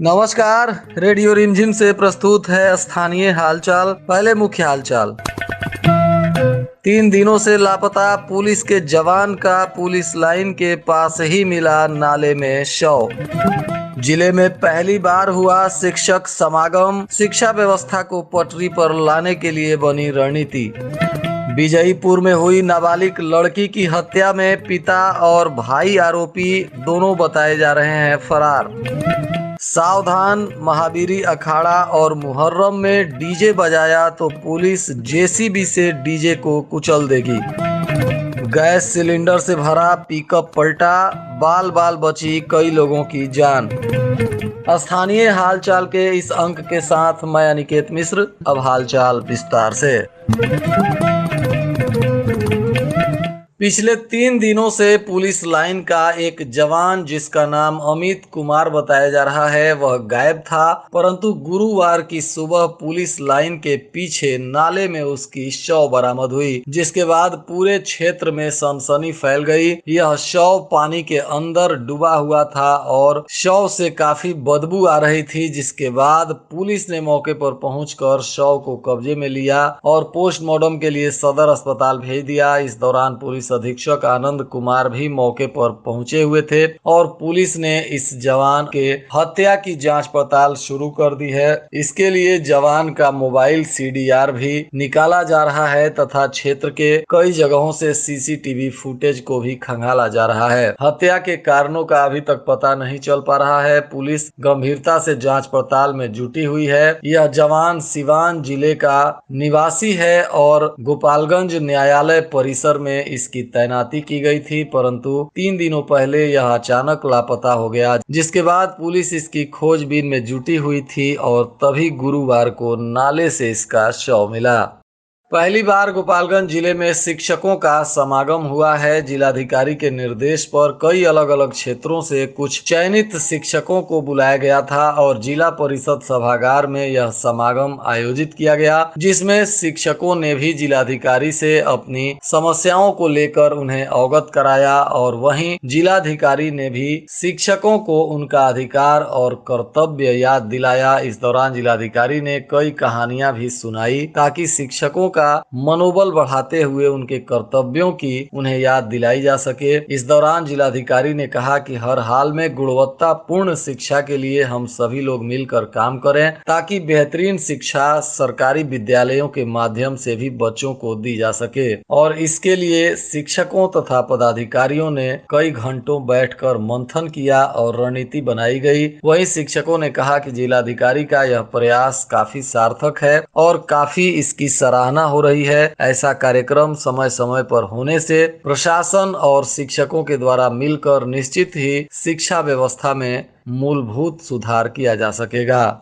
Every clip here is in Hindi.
नमस्कार। रेडियो रिमझिम से प्रस्तुत है स्थानीय हालचाल। पहले मुख्य हालचाल। 3 दिनों से लापता पुलिस के जवान का पुलिस लाइन के पास ही मिला नाले में शव। जिले में पहली बार हुआ शिक्षक समागम, शिक्षा व्यवस्था को पटरी पर लाने के लिए बनी रणनीति। विजयपुर में हुई नाबालिग लड़की की हत्या में पिता और भाई आरोपी दोनों बताए जा रहे हैं फरार। सावधान, महावीरी अखाड़ा और मुहर्रम में डीजे बजाया तो पुलिस जेसीबी से डीजे को कुचल देगी। गैस सिलेंडर से भरा पिकअप पलटा, बाल बाल बची कई लोगों की जान। स्थानीय हालचाल के इस अंक के साथ मैं अनिकेत मिश्र। अब हालचाल विस्तार से। पिछले 3 दिनों से पुलिस लाइन का एक जवान जिसका नाम अमित कुमार बताया जा रहा है वह गायब था, परंतु गुरुवार की सुबह पुलिस लाइन के पीछे नाले में उसकी शव बरामद हुई, जिसके बाद पूरे क्षेत्र में सनसनी फैल गई। यह शव पानी के अंदर डूबा हुआ था और शव से काफी बदबू आ रही थी, जिसके बाद पुलिस ने मौके पर पहुंचकर शव को कब्जे में लिया और पोस्टमार्टम के लिए सदर अस्पताल भेज दिया। इस दौरान पुलिस अधीक्षक आनंद कुमार भी मौके पर पहुंचे हुए थे और पुलिस ने इस जवान के हत्या की जांच पड़ताल शुरू कर दी है। इसके लिए जवान का मोबाइल सीडीआर भी निकाला जा रहा है तथा क्षेत्र के कई जगहों से सीसीटीवी फुटेज को भी खंगाला जा रहा है। हत्या के कारणों का अभी तक पता नहीं चल पा रहा है। पुलिस गंभीरता से जांच पड़ताल में जुटी हुई है। यह जवान सिवान जिले का निवासी है और गोपालगंज न्यायालय परिसर में इसकी तैनाती की गई थी, परंतु 3 दिनों पहले यह अचानक लापता हो गया, जिसके बाद पुलिस इसकी खोजबीन में जुटी हुई थी और तभी गुरुवार को नाले से इसका शव मिला। पहली बार गोपालगंज जिले में शिक्षकों का समागम हुआ है। जिलाधिकारी के निर्देश पर कई अलग अलग क्षेत्रों से कुछ चयनित शिक्षकों को बुलाया गया था और जिला परिषद सभागार में यह समागम आयोजित किया गया, जिसमें शिक्षकों ने भी जिलाधिकारी से अपनी समस्याओं को लेकर उन्हें अवगत कराया और वहीं जिलाधिकारी ने भी शिक्षकों को उनका अधिकार और कर्तव्य याद दिलाया। इस दौरान जिलाधिकारी ने कई कहानियां भी सुनाई ताकि शिक्षकों का मनोबल बढ़ाते हुए उनके कर्तव्यों की उन्हें याद दिलाई जा सके। इस दौरान जिलाधिकारी ने कहा कि हर हाल में गुणवत्तापूर्ण शिक्षा के लिए हम सभी लोग मिलकर काम करें ताकि बेहतरीन शिक्षा सरकारी विद्यालयों के माध्यम से भी बच्चों को दी जा सके और इसके लिए शिक्षकों तथा पदाधिकारियों ने कई घंटों बैठकर मंथन किया और रणनीति बनाई गई। वहीं शिक्षकों ने कहा कि जिलाधिकारी का यह प्रयास काफी सार्थक है और काफी इसकी सराहना हो रही है। ऐसा कार्यक्रम समय समय पर होने से प्रशासन और शिक्षकों के द्वारा मिलकर निश्चित ही शिक्षा व्यवस्था में मूलभूत सुधार किया जा सकेगा।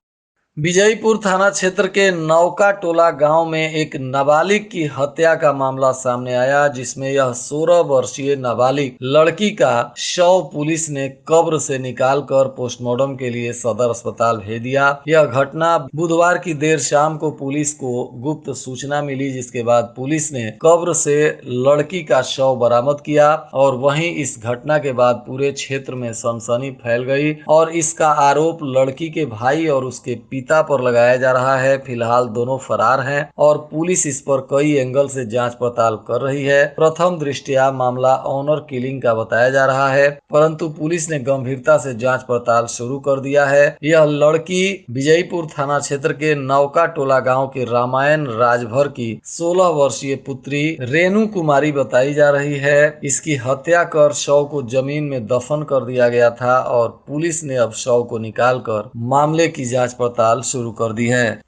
विजयपुर थाना क्षेत्र के नौका टोला गांव में एक नाबालिग की हत्या का मामला सामने आया, जिसमें यह 16 वर्षीय नाबालिग लड़की का शव पुलिस ने कब्र से निकालकर पोस्टमार्टम के लिए सदर अस्पताल भेज दिया। यह घटना बुधवार की देर शाम को पुलिस को गुप्त सूचना मिली, जिसके बाद पुलिस ने कब्र से लड़की का शव बरामद किया और वहीं इस घटना के बाद पूरे क्षेत्र में सनसनी फैल गई और इसका आरोप लड़की के भाई और उसके पिता पर लगाया जा रहा है। फिलहाल दोनों फरार हैं और पुलिस इस पर कई एंगल से जांच पड़ताल कर रही है। प्रथम दृष्टया मामला ऑनर किलिंग का बताया जा रहा है, परंतु पुलिस ने गंभीरता से जांच पड़ताल शुरू कर दिया है। यह लड़की विजयपुर थाना क्षेत्र के नौका टोला गांव के रामायण राजभर की 16 वर्षीय पुत्री रेणु कुमारी बताई जा रही है। इसकी हत्या कर शव को जमीन में दफन कर दिया गया था और पुलिस ने अब शव को निकालकर मामले की जांच पड़ताल शुरू कर दी है।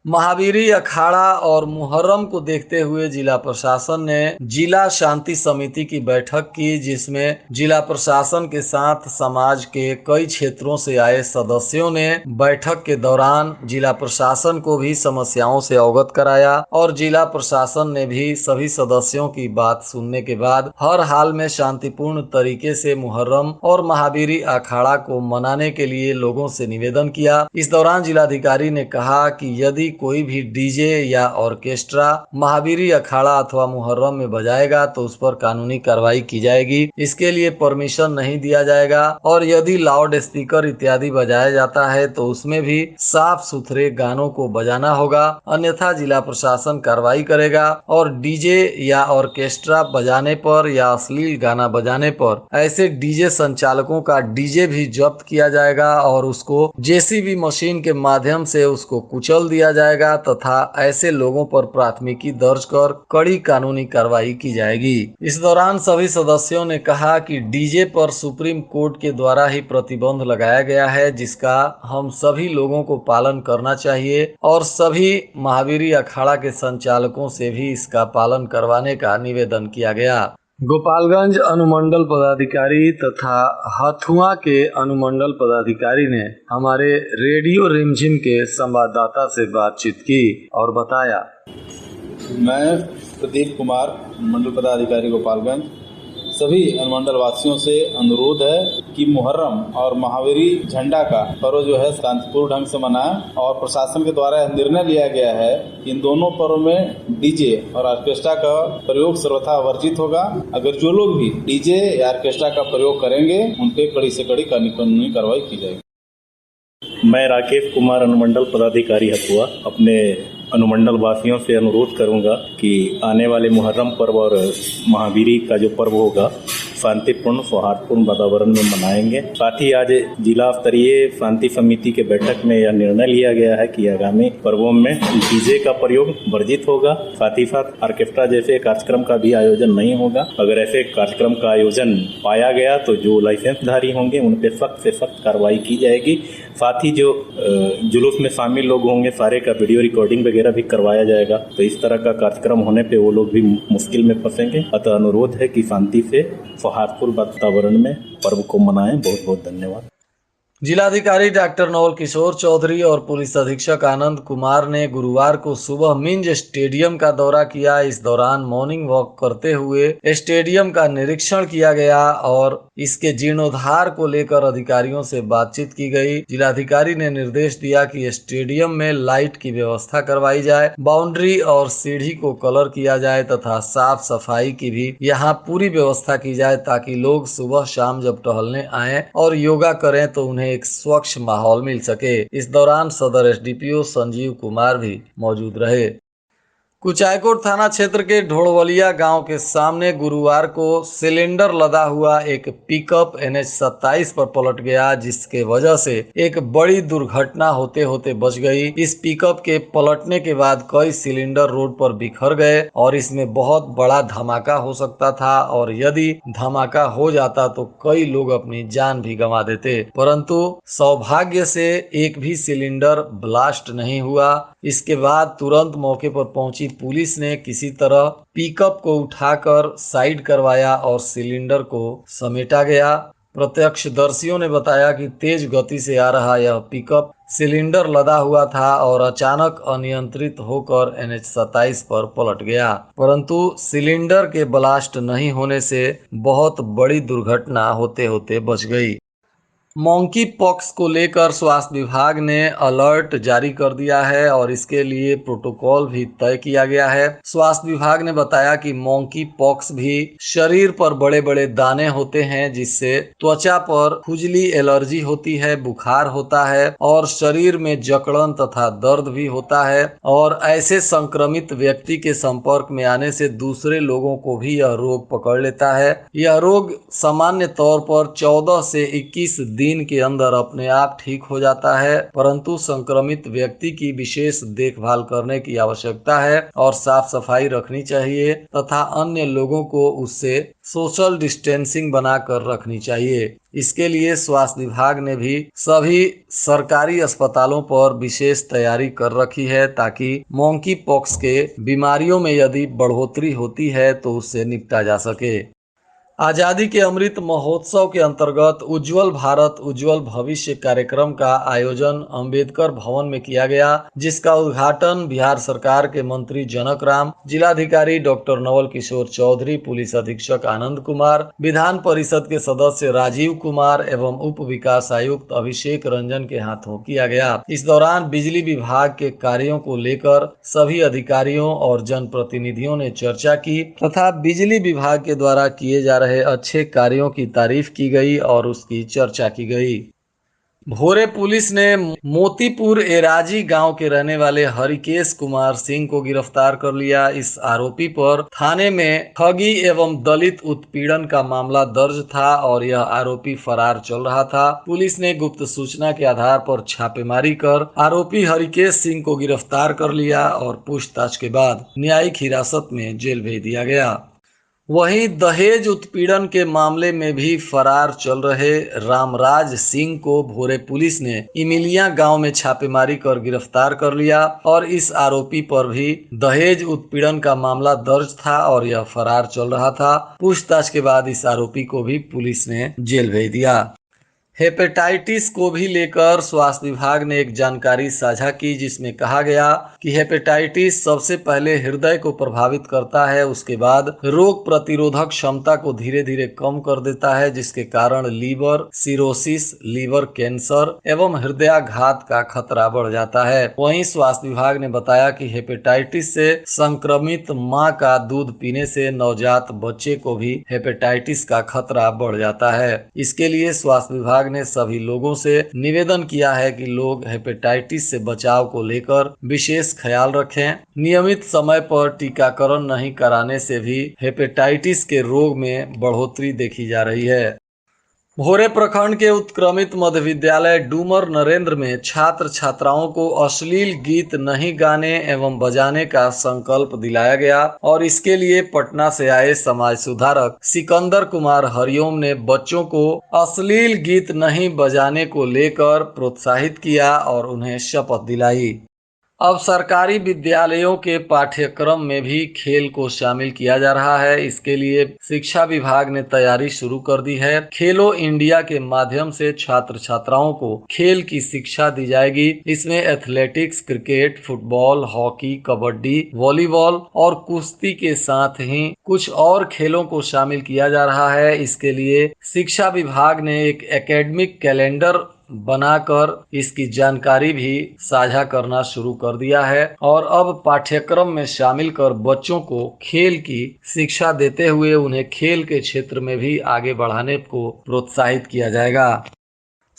महावीरी अखाड़ा और मुहर्रम को देखते हुए जिला प्रशासन ने जिला शांति समिति की बैठक की, जिसमें जिला प्रशासन के साथ समाज के कई क्षेत्रों से आए सदस्यों ने बैठक के दौरान जिला प्रशासन को भी समस्याओं से अवगत कराया और जिला प्रशासन ने भी सभी सदस्यों की बात सुनने के बाद हर हाल में शांतिपूर्ण तरीके से मुहर्रम और महावीरी अखाड़ा को मनाने के लिए लोगों से निवेदन किया। इस दौरान जिलाधिकारी ने कहा कि यदि यदि कोई भी डीजे या ऑर्केस्ट्रा महावीरी अखाड़ा अथवा मुहर्रम में बजाएगा तो उस पर कानूनी कार्रवाई की जाएगी। इसके लिए परमिशन नहीं दिया जाएगा और यदि लाउड स्पीकर इत्यादि बजाया जाता है तो उसमें भी साफ सुथरे गानों को बजाना होगा, अन्यथा जिला प्रशासन कार्रवाई करेगा और डीजे या ऑर्केस्ट्रा बजाने पर या अश्लील गाना बजाने पर ऐसे डीजे संचालकों का डीजे भी जब्त किया जाएगा और उसको जेसीबी मशीन के माध्यम से उसको कुचल दिया जाएगा तथा ऐसे लोगों पर प्राथमिकी दर्ज कर कड़ी कानूनी कार्रवाई की जाएगी। इस दौरान सभी सदस्यों ने कहा कि डीजे पर सुप्रीम कोर्ट के द्वारा ही प्रतिबंध लगाया गया है, जिसका हम सभी लोगों को पालन करना चाहिए और सभी महावीरी अखाड़ा के संचालकों से भी इसका पालन करवाने का निवेदन किया गया। गोपालगंज अनुमंडल पदाधिकारी तथा हथुआ के अनुमंडल पदाधिकारी ने हमारे रेडियो रिमझिम के संवाददाता से बातचीत की और बताया। मैं प्रदीप कुमार, मंडल पदाधिकारी गोपालगंज, सभी अनुमंडल वासियों से अनुरोध है कि मुहर्रम और महावीरी झंडा का पर्व जो है शांतिपूर्ण ढंग से मनाएं और प्रशासन के द्वारा निर्णय लिया गया है कि इन दोनों पर्व में डीजे और ऑर्केस्ट्रा का प्रयोग सर्वथा वर्जित होगा। अगर जो लोग भी डीजे या ऑर्केस्ट्रा का प्रयोग करेंगे उन पे कड़ी से कड़ी कानूनी कार्रवाई की जाएगी। मैं राकेश कुमार, अनुमंडल पदाधिकारी हथुआ, अपने अनुमंडल वासियों से अनुरोध करूंगा कि आने वाले मुहर्रम पर्व और महावीरी का जो पर्व होगा शांतिपूर्ण सौहार्दपूर्ण वातावरण में मनाएंगे। साथ ही आज जिला स्तरीय शांति समिति के बैठक में यह निर्णय लिया गया है कि आगामी पर्वों में डीजे का प्रयोग वर्जित होगा। साथ ही साथ ऑर्केस्ट्रा जैसे कार्यक्रम का भी आयोजन नहीं होगा। अगर ऐसे कार्यक्रम का आयोजन पाया गया तो जो लाइसेंसधारी होंगे उन पे सख्त से सख्त कार्रवाई की जाएगी। साथ ही जो जुलूस में शामिल लोग होंगे सारे का वीडियो रिकॉर्डिंग वगैरह भी करवाया जाएगा। तो इस तरह का कार्यक्रम होने पे वो लोग भी मुश्किल में फंसेंगे। अतः अनुरोध है कि शांति से सौहार्दपूर्ण वातावरण में पर्व को मनाएं। बहुत बहुत धन्यवाद। जिलाधिकारी डॉक्टर नवल किशोर चौधरी और पुलिस अधीक्षक आनंद कुमार ने गुरुवार को सुबह मिंज स्टेडियम का दौरा किया। इस दौरान मॉर्निंग वॉक करते हुए स्टेडियम का निरीक्षण किया गया और इसके जीर्णोद्धार को लेकर अधिकारियों से बातचीत की गई। जिलाधिकारी ने निर्देश दिया कि स्टेडियम में लाइट की व्यवस्था करवाई जाए, बाउंड्री और सीढ़ी को कलर किया जाए तथा साफ सफाई की भी यहाँ पूरी व्यवस्था की जाए ताकि लोग सुबह शाम जब टहलने आए और योगा करें तो उन्हें एक स्वच्छ माहौल मिल सके। इस दौरान सदर एसडीपीओ संजीव कुमार भी मौजूद रहे। कुचायकोट थाना क्षेत्र के ढोड़वलिया गांव के सामने गुरुवार को सिलेंडर लदा हुआ एक पिकअप NH 27 पर पलट गया, जिसके वजह से एक बड़ी दुर्घटना होते होते बच गई। इस पिकअप के पलटने के बाद कई सिलेंडर रोड पर बिखर गए और इसमें बहुत बड़ा धमाका हो सकता था और यदि धमाका हो जाता तो कई लोग अपनी जान भी गंवा देते, परंतु सौभाग्य से एक भी सिलेंडर ब्लास्ट नहीं हुआ। इसके बाद तुरंत मौके पर पहुंची पुलिस ने किसी तरह पिकअप को उठाकर साइड करवाया और सिलेंडर को समेटा गया। प्रत्यक्षदर्शियों ने बताया कि तेज गति से आ रहा यह पिकअप सिलेंडर लदा हुआ था और अचानक अनियंत्रित होकर NH 27 पर पलट गया, परंतु सिलेंडर के ब्लास्ट नहीं होने से बहुत बड़ी दुर्घटना होते होते बच गई। मंकी पॉक्स को लेकर स्वास्थ्य विभाग ने अलर्ट जारी कर दिया है और इसके लिए प्रोटोकॉल भी तय किया गया है। स्वास्थ्य विभाग ने बताया कि मंकी पॉक्स भी शरीर पर बड़े बड़े दाने होते हैं, जिससे त्वचा पर खुजली, एलर्जी होती है, बुखार होता है और शरीर में जकड़न तथा दर्द भी होता है और ऐसे संक्रमित व्यक्ति के संपर्क में आने से दूसरे लोगों को भी यह रोग पकड़ लेता है। यह रोग सामान्य तौर पर 14 से 21 दिन के अंदर अपने आप ठीक हो जाता है, परंतु संक्रमित व्यक्ति की विशेष देखभाल करने की आवश्यकता है और साफ सफाई रखनी चाहिए तथा अन्य लोगों को उससे सोशल डिस्टेंसिंग बनाकर रखनी चाहिए। इसके लिए स्वास्थ्य विभाग ने भी सभी सरकारी अस्पतालों पर विशेष तैयारी कर रखी है ताकि मंकी पॉक्स के बीमारियों में यदि बढ़ोतरी होती है तो उससे निपटा जा सके। आजादी के अमृत महोत्सव के अंतर्गत उज्जवल भारत उज्जवल भविष्य कार्यक्रम का आयोजन अंबेडकर भवन में किया गया, जिसका उद्घाटन बिहार सरकार के मंत्री जनक राम, जिलाधिकारी डॉक्टर नवल किशोर चौधरी, पुलिस अधीक्षक आनंद कुमार, विधान परिषद के सदस्य राजीव कुमार एवं उप विकास आयुक्त अभिषेक रंजन के हाथों किया गया। इस दौरान बिजली विभाग के कार्यों को लेकर सभी अधिकारियों और जनप्रतिनिधियों ने चर्चा की तथा बिजली विभाग के द्वारा किए जा रहे अच्छे कार्यों की तारीफ की गई और उसकी चर्चा की गई। भोरे पुलिस ने मोतीपुर एराजी गांव के रहने वाले हरिकेश कुमार सिंह को गिरफ्तार कर लिया। इस आरोपी पर थाने में ठगी एवं दलित उत्पीड़न का मामला दर्ज था और यह आरोपी फरार चल रहा था। पुलिस ने गुप्त सूचना के आधार पर छापेमारी कर आरोपी हरिकेश सिंह को गिरफ्तार कर लिया और पूछताछ के बाद न्यायिक हिरासत में जेल भेज दिया गया। वहीं दहेज उत्पीड़न के मामले में भी फरार चल रहे रामराज सिंह को भोरे पुलिस ने इमिलिया गांव में छापेमारी कर गिरफ्तार कर लिया और इस आरोपी पर भी दहेज उत्पीड़न का मामला दर्ज था और यह फरार चल रहा था। पूछताछ के बाद इस आरोपी को भी पुलिस ने जेल भेज दिया। हेपेटाइटिस को भी लेकर स्वास्थ्य विभाग ने एक जानकारी साझा की, जिसमें कहा गया कि हेपेटाइटिस सबसे पहले हृदय को प्रभावित करता है, उसके बाद रोग प्रतिरोधक क्षमता को धीरे धीरे कम कर देता है, जिसके कारण लीवर सिरोसिस, लीवर कैंसर एवं हृदयाघात का खतरा बढ़ जाता है। वहीं स्वास्थ्य विभाग ने बताया कि हेपेटाइटिस से संक्रमित मां का दूध पीने से नवजात बच्चे को भी हेपेटाइटिस का खतरा बढ़ जाता है। इसके लिए स्वास्थ्य विभाग ने सभी लोगों से निवेदन किया है कि लोग हेपेटाइटिस से बचाव को लेकर विशेष ख्याल रखें। नियमित समय पर टीकाकरण नहीं कराने से भी हेपेटाइटिस के रोग में बढ़ोतरी देखी जा रही है। भोरे प्रखंड के उत्क्रमित मध्य विद्यालय डूमर नरेंद्र में छात्र छात्राओं को अश्लील गीत नहीं गाने एवं बजाने का संकल्प दिलाया गया और इसके लिए पटना से आए समाज सुधारक सिकंदर कुमार हरिओम ने बच्चों को अश्लील गीत नहीं बजाने को लेकर प्रोत्साहित किया और उन्हें शपथ दिलाई। अब सरकारी विद्यालयों के पाठ्यक्रम में भी खेल को शामिल किया जा रहा है। इसके लिए शिक्षा विभाग ने तैयारी शुरू कर दी है। खेलो इंडिया के माध्यम से छात्र छात्राओं को खेल की शिक्षा दी जाएगी। इसमें athletics, cricket, football, hockey, kabaddi, volleyball और कुश्ती के साथ ही कुछ और खेलों को शामिल किया जा रहा है। इसके लिए शिक्षा विभाग ने एक एकेडमिक कैलेंडर बनाकर इसकी जानकारी भी साझा करना शुरू कर दिया है और अब पाठ्यक्रम में शामिल कर बच्चों को खेल की शिक्षा देते हुए उन्हें खेल के क्षेत्र में भी आगे बढ़ाने को प्रोत्साहित किया जाएगा।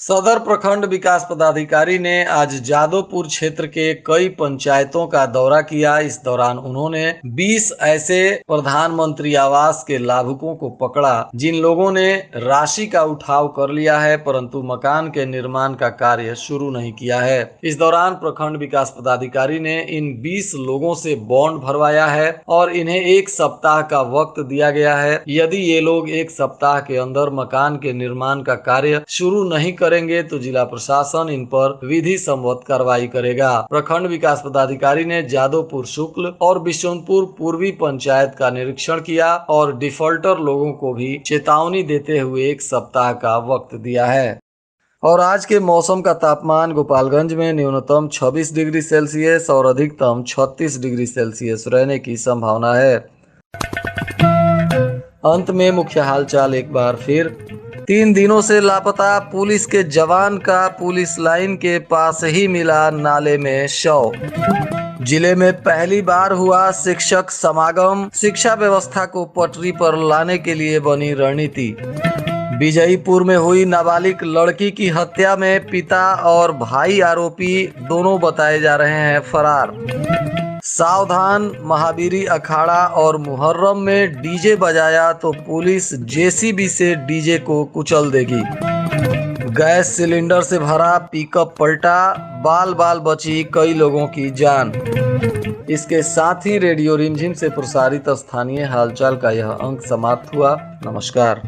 सदर प्रखंड विकास पदाधिकारी ने आज जादवपुर क्षेत्र के कई पंचायतों का दौरा किया। इस दौरान उन्होंने 20 ऐसे प्रधानमंत्री आवास के लाभुकों को पकड़ा जिन लोगों ने राशि का उठाव कर लिया है परंतु मकान के निर्माण का कार्य शुरू नहीं किया है। इस दौरान प्रखंड विकास पदाधिकारी ने इन 20 लोगों से बॉन्ड भरवाया है और इन्हें 1 सप्ताह का वक्त दिया गया है। यदि ये लोग 1 सप्ताह के अंदर मकान के निर्माण का कार्य शुरू नहीं करेंगे तो जिला प्रशासन इन पर विधि सम्मत कार्रवाई करेगा। प्रखंड विकास पदाधिकारी ने जादवपुर शुक्ल और बिशुनपुर पूर्वी पंचायत का निरीक्षण किया और डिफॉल्टर लोगों को भी चेतावनी देते हुए 1 सप्ताह का वक्त दिया है। और आज के मौसम का तापमान गोपालगंज में न्यूनतम 26 डिग्री सेल्सियस और अधिकतम 36 डिग्री सेल्सियस रहने की संभावना है। अंत में मुख्य हालचाल एक बार फिर। 3 दिनों से लापता पुलिस के जवान का पुलिस लाइन के पास ही मिला नाले में शव। जिले में पहली बार हुआ शिक्षक समागम, शिक्षा व्यवस्था को पटरी पर लाने के लिए बनी रणनीति। विजयपुर में हुई नाबालिग लड़की की हत्या में पिता और भाई आरोपी दोनों बताए जा रहे हैं फरार। सावधान, महावीरी अखाड़ा और मुहर्रम में डीजे बजाया तो पुलिस जेसीबी से डीजे को कुचल देगी। गैस सिलेंडर से भरा पिकअप पलटा, बाल बाल बची कई लोगों की जान। इसके साथ ही रेडियो रिमझिम से प्रसारित स्थानीय हालचाल का यह अंक समाप्त हुआ। नमस्कार।